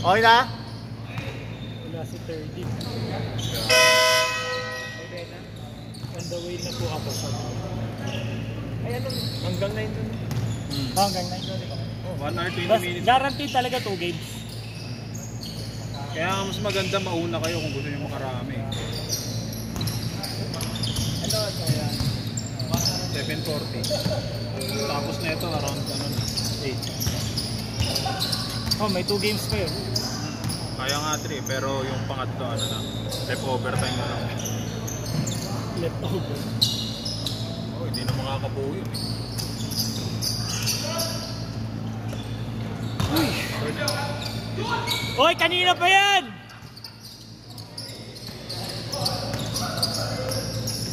Okay na? Wala si 30. On the way na po ako sa ay ano, hanggang 9 doon. Hanggang 9 doon. 1 hour 20 minutes. Guaranteed talaga 2 games. Kaya mas maganda mauna kayo kung gusto nyo makarami. Ano, kaya 7:40. Tapos na ito around 8. oh, may 2 games pa yun. Kaya nga 3, pero yung pangatlo ano lang, left overtime na lang. Left over. Oh, hindi na makakabuo yun eh. Uy! Oy, kanina pa yan!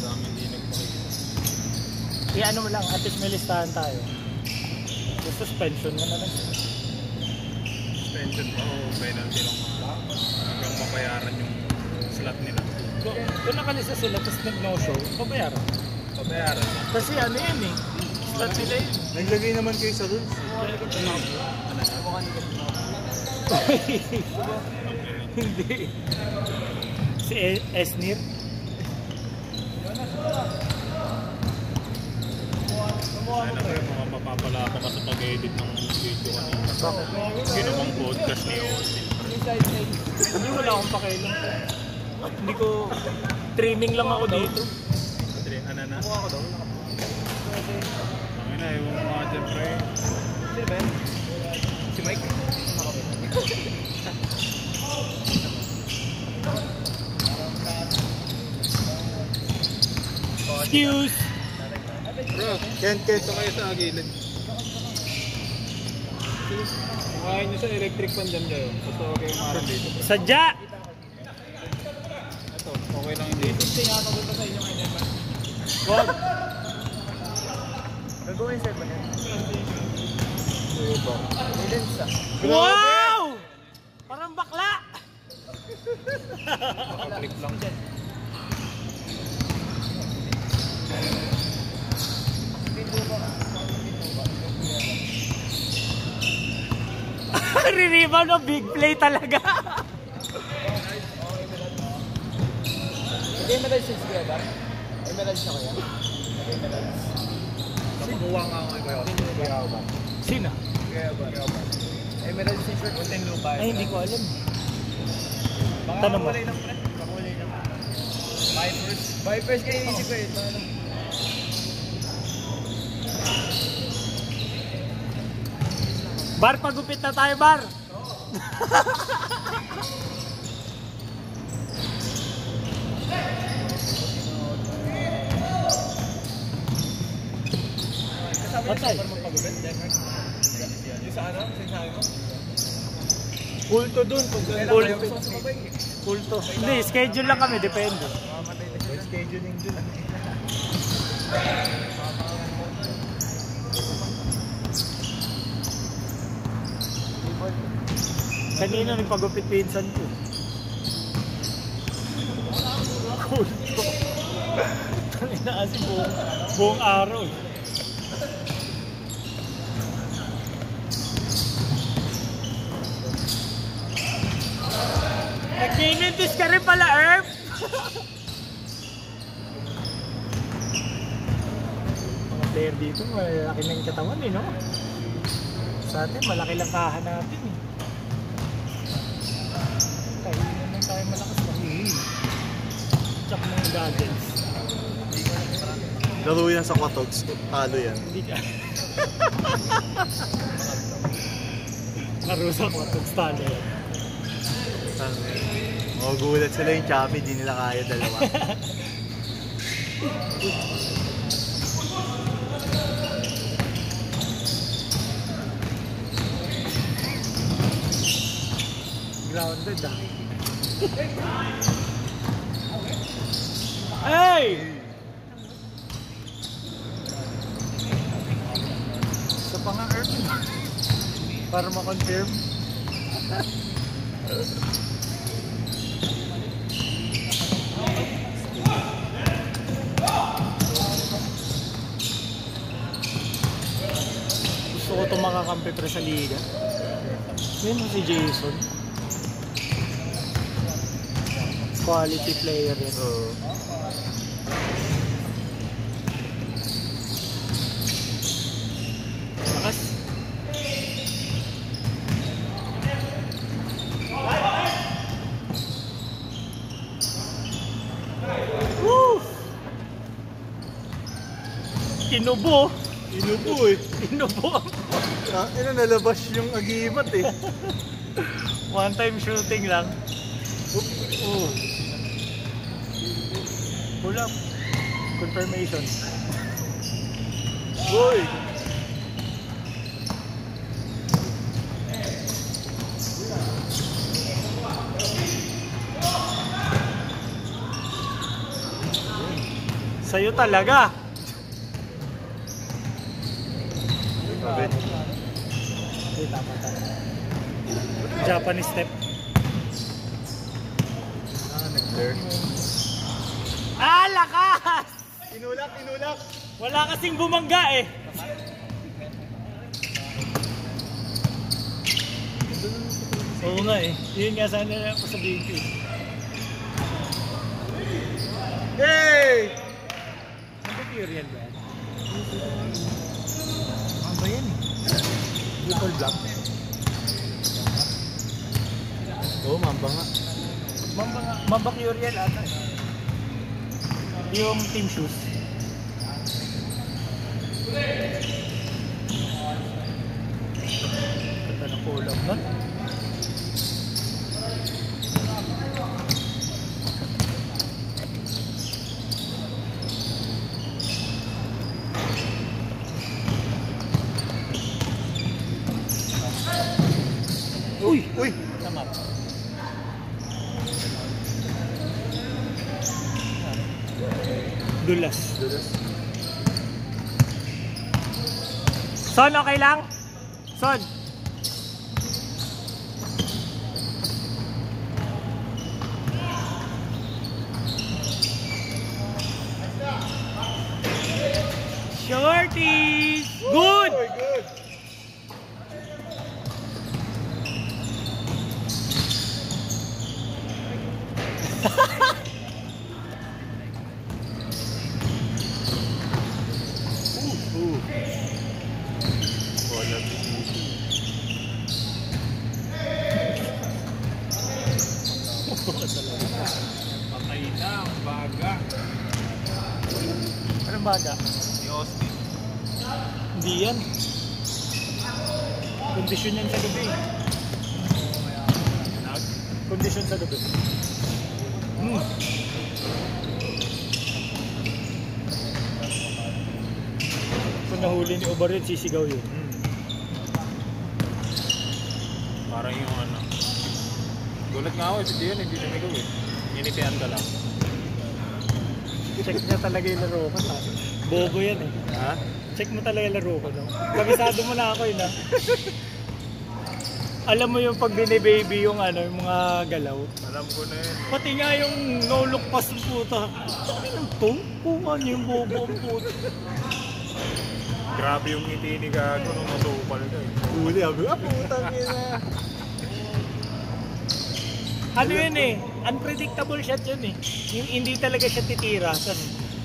Dami hindi nagpakita. Ano mo lang, at least may listahan tayo. So, suspension mo na lang. Suspension pa o penalty lang hanggang mabayaran yung slot nila. Kung nakalisa sila, tapos nag-no-show, pabayaran. Pabayaran. Kasi ano yun eh, slot nila yun. Naglagay naman kayo sa rules. Hindi. Si Esnir. Ayun na kayo, mga mapapala pa ka sa pag-edit ng video kanina. Ginawang podcast ni Austin. Hindi, wala akong pakialam. Hindi ko, trimming lang ako dito. Ano na? Mukha ko daw. Ang ina, yung mga dyan pre. Sino ba yan? Si Mike? Excuse! Bro, Kent. ito kayo sa agilid. Kumain nyo sa electric pan dyan kayo. Basta okay yung marang dito. Bro. Sadya! Ito, okay lang yung dito. Tinatagot sa inyo kanya ba? Wag! Gagawin sir ba yan? Millions ah. Wow! Parang bakla! Naka-clip lang dyan. Ririba no, big play talaga. Hindi medals siya siya ba? Ay medals siya kaya? Ay medals. Nakukuha nga ako kayo. Kaya ba? Sino? Kaya ba? Ay medals siya shirt. Kunting lupa. Ay, hindi ko alam. Baka Tanong mo. makulay ng pre. Makulay ng Vipers. Vipers kayo inisip ko ito. Bar, pagupit na tayo, Bar. Patay. Yung sa ano? Sinasabi mo? Kulto dun. Kulto. Hindi, schedule lang kami, depende. Scheduling dun. Kanina nagpagupit pinsan ko. Kulto. Kanina kasi buong araw eh. Nagmimintis ka rin pala, Herb! Mga player dito, malaki ng katawan eh, no? Sa atin, malaki lang kahan natin eh. Kainan lang tayo malakas pa. Tsaka ng goggles. Laro yan sa Quatogs. Talo yan. Hindi ka. Laro sa Quatogs, talo yan. Magugulat sila yung Chami, di nila kaya dalawa. Grounded ah. Hey! Sa pang-earn para ma-confirm. Gusto ko itong makakampi pre sa liga. Yan si Jason. Quality player yun. Lakas. Woo! Inubo. Inubo eh. Inubo. Nalabas yung agimat eh. One time shooting lang. Oh. Pull up. Confirmation. Boy! Sa'yo talaga. Japanese step. Nag-blur. Ah, lakas! Inulak! Wala kasing bumangga eh. Oo nga eh. Yun nga sana na sabihin ko eh. Hey! Ano pure yan ba? Ano ba yan eh? Triple black. Oo, mamba nga. Mamba pure yan ata. Yung team shoes. Ganda ng kulam nun. Uy! Uy! Tama. Dulas. Son, okay lang? Son. Shorty! Good! Uy, good! Wala. Patay na ang baga. Anong baga? Si Austin. Hindi yan. Kondisyon yan sa gabi. Kondisyon sa gabi. Kung nahuli ni Obarin, sisigaw yun. Parang yung ano. Gulat nga ako, hindi yun, hindi sumigaw eh. Initian ka lang. Check niya talaga yung laro ko. Bobo yan eh. Ha? Check mo talaga yung laro ko. No? Kabisado mo na ako yun ha. Alam mo yung pag binibaby yung ano, yung mga galaw. Alam ko na yun. Pati nga yung no look pass ng puta. Ano to? Kung ano yung bobo ang puta. Grabe yung ngiti ni Gago nung masupal ka eh. Huli ako. Putang ina. Ano yun eh, unpredictable shot yun eh. Yung hindi talaga siya titira.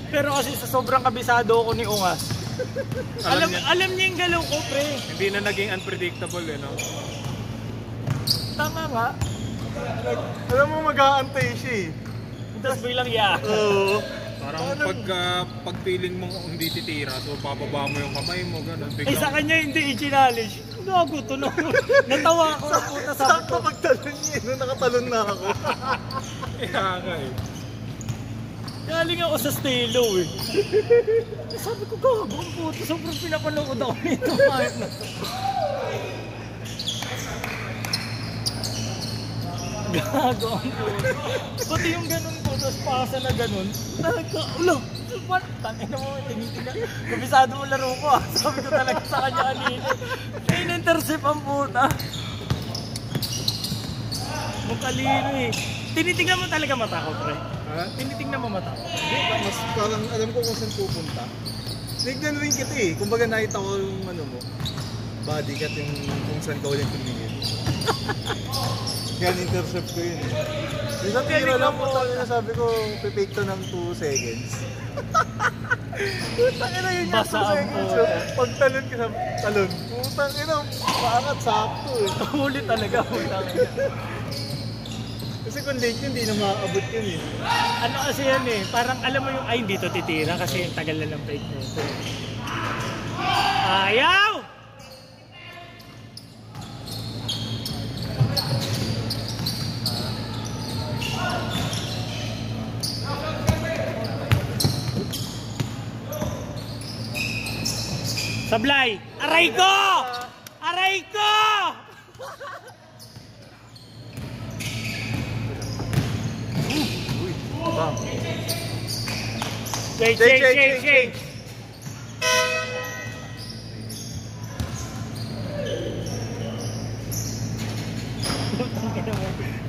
Pero kasi sa sobrang kabisado ako ni Ungas. alam niya yung galaw ko, pre. Hindi na naging unpredictable eh, no? Tama nga. Alam mo mag-aantay siya eh. Tapos biglang yeah. Oo. Parang pag feeling mo hindi titira, so papaba mo yung kamay mo, gano'n. Eh sa kanya hindi i-challenge. Gago to no. Natawa ako ng puta sabi ko. Sakto pagtalon niya, no, nakatalon na ako. Kaya nga eh. Galing ako sa Stelo eh. Sabi ko gago ang puta. Sobrang pinapanood ako nito. Kahit na. Gago ang puta. Pati yung ganun po, tapos pasa na ganun. Ulo! Tangin na mo, tinitingnan. Kabisado mo laro ko ah. Sabi ko talaga sa kanya kanina. Siya in-intercept ang puta. Makalino eh. Tinitingnan mo talaga mata ko, pre. Ha? Tinitingnan mo mata ko. Hindi, mas parang alam ko kung saan pupunta. Tignan rin kita eh. Kumbaga nakita ko yung ano mo. Body cut yung kung saan ka ulit tumingin. Kaya intercept ko yun. Isang tira lang po, sabi ko, pipake to ng 2 seconds. Putang ina yun yung 2 Basa ang seconds. po. Pag talon ka sa talon, putang ina, paangat sakto eh. Huli talaga. Kasi kung late yun, hindi na makaabot yun eh. Ano kasi yan eh, parang alam mo yung, ay hindi to titira kasi yung tagal na ng fake nito. Ayaw! Sablay! Aray ko! Aray ko! Bam. Shake!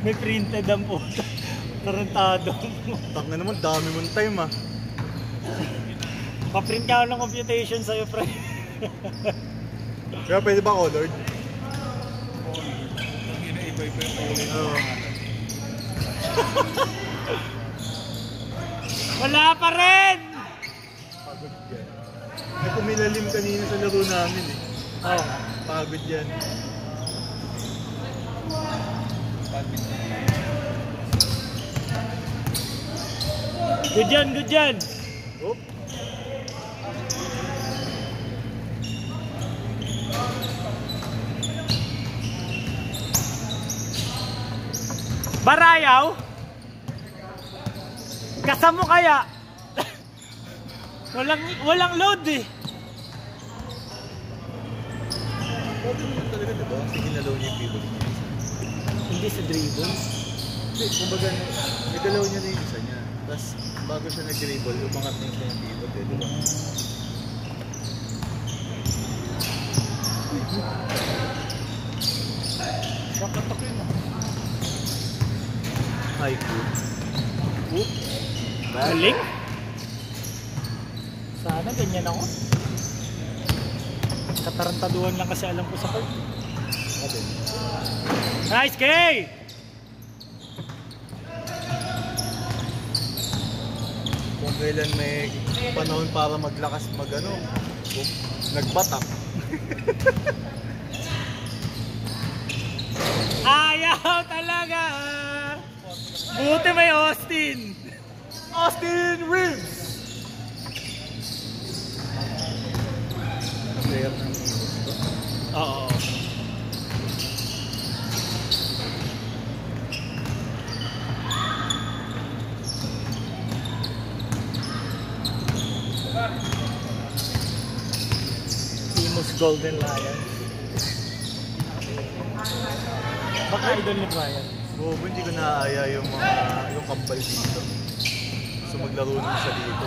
May printed ang puta. Tarantado. Tanga naman, dami mong time ah. Pa-print ka ako ng computation sa'yo, pre. Kaya pwede ba colored? Iba-iba yung kulay. Oo. Wala pa rin! Pagod yan. May pumilalim kanina sa laro namin eh. Oh. Pagod yan. Good yan! Oh. Barayaw? Kasama mo kaya? walang load eh. Pwede mo talaga diba? Sige na low niya yung people niya. Hindi sa dribbles. Hindi, kumbaga, nagalaw niya na yung isa niya. Tapos, bago siya nag-dribble, umangat na yung kanyang pivot eh, diba? Shakatok yun ah. Haiku. Oop. Galing? Sana ganyan ako. Katarantaduhan lang kasi alam ko sa court. Okay. Nice K! Kung kailan may panahon para maglakas magano, nagbatak. Ayaw talaga! Buti may Austin! Austin Reeves! Player ng Eagles to. Oo. Imus Golden Lions. Baka idol ni Brian. Oo, hindi ko naaaya yung kambal dito. So maglaro nun siya dito.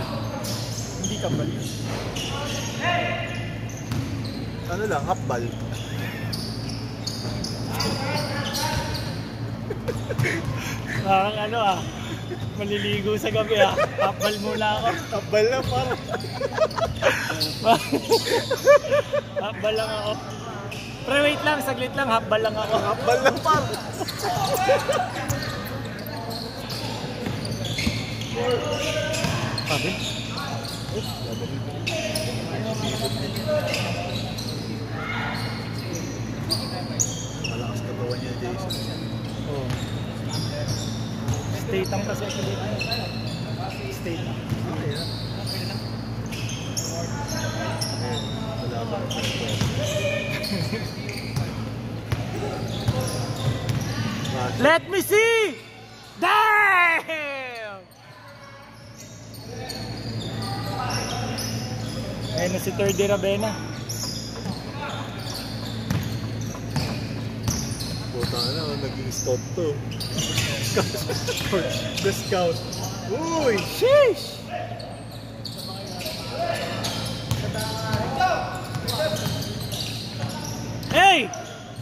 Hindi ka bali. Ano lang, half-ball. Parang ano ah, maliligo sa gabi ah. Kapal muna ako. Half-ball lang parang. Half-ball lang ako. Pre, wait lang, saglit lang, half-ball lang ako. Half-ball lang parang. Sabi? Malakas katawan niya, Jason. Oo. State ang kasi ako dito. State ang. Okay, ha? Wala ba? Let me see! Damn! Ayun na si Third Rabena. Puta na, naging scout to. The scout. Uy! Sheesh! Hey!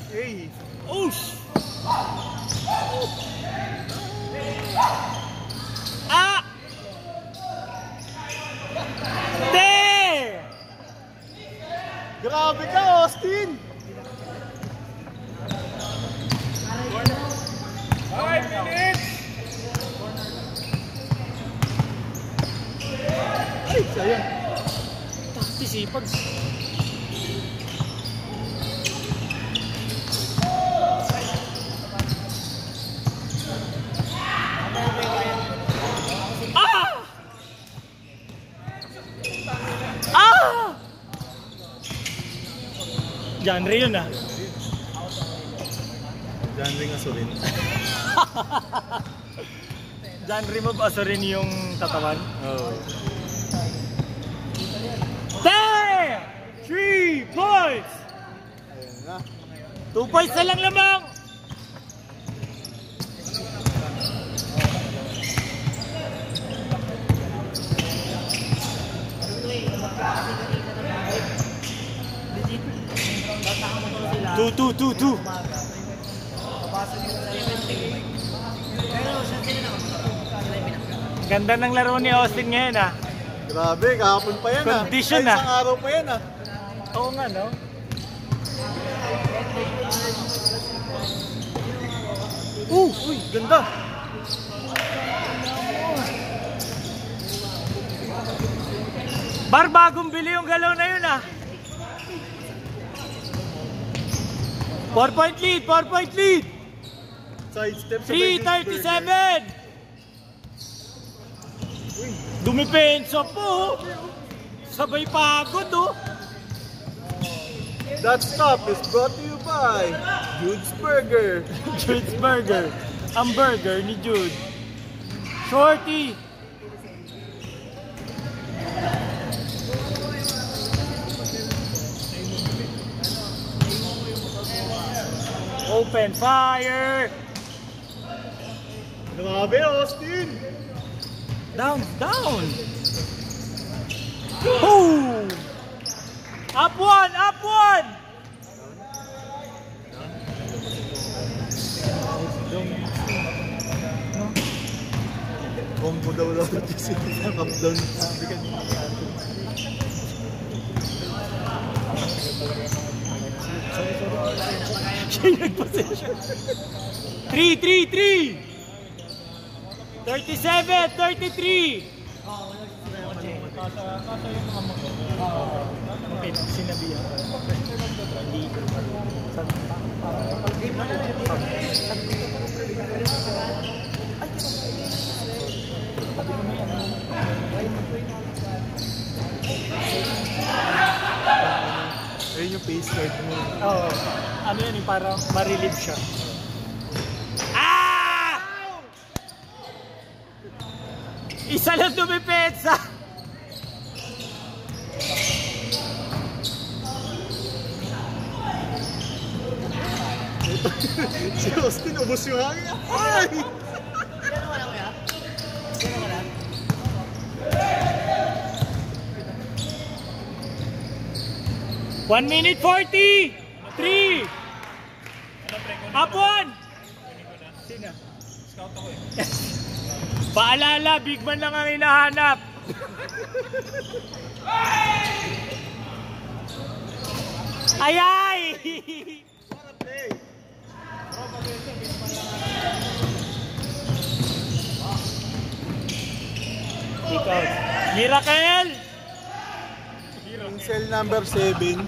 Hey! Oosh! Ah! There! Grabe ka, Austin! Sayang. Sisipag. Genre yun ah. Genre nga Sorin. Genre mo ba rin yung tatawan? Oo. 3 points! Ayun na. 2 points na lang lamang! Two. Ganda ng laro ni Austin ngayon ah. Grabe, kahapon pa yan Condition ah. Ay, ah. isang araw pa yan ah. Oo nga no? Uy, ganda. Bar, bagong bili yung galaw na yun ah. 4-point lead. Side step sa 3:37. Dumipensa po. Sabay pagod oh. That stop is brought to you by Jude's Burger. Jude's Burger. Ang burger ni Jude. Shorty. Open fire. Grabe, Austin. Down. Boom. Up one. Combo daw lang kasi up down. Siya yung nag-possession. 3. 37-33. Okay, sinabihan. Ayun yung pace card mo. Oo. Ano yun, parang ma-relieve siya. Isa lang dumipensa. Si Austin, ubos yung hangin. Ay! 1 minute 40. 3. Up one. Sino? Scout ako eh. Paalala, big man lang ang hinahanap. Ayay! Miracle! Yung cell number 7.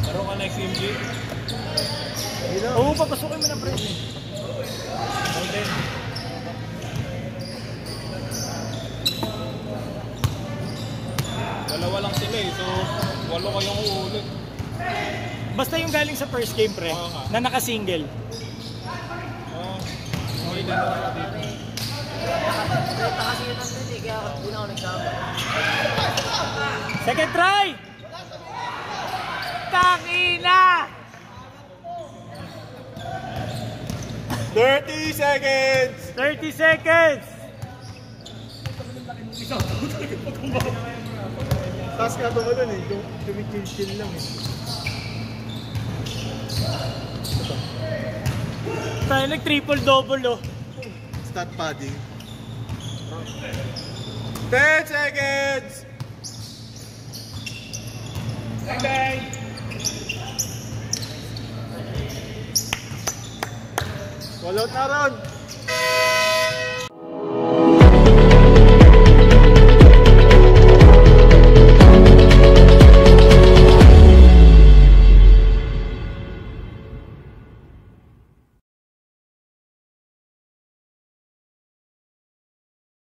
Laro ka next MG? Oo, papasukin mo ng press. Golden. Dalawa lang sila eh, so 8 kayong uulit. Basta yung galing sa first game, pre, Oo nga. na naka-single. Okay din ako dito. Second try! Takina! 30 seconds! 30 seconds! Taas ka ba doon eh? Tumikill lang eh. Tayo nag-triple-double oh. Stat padding. 10 seconds! Wall out na ron.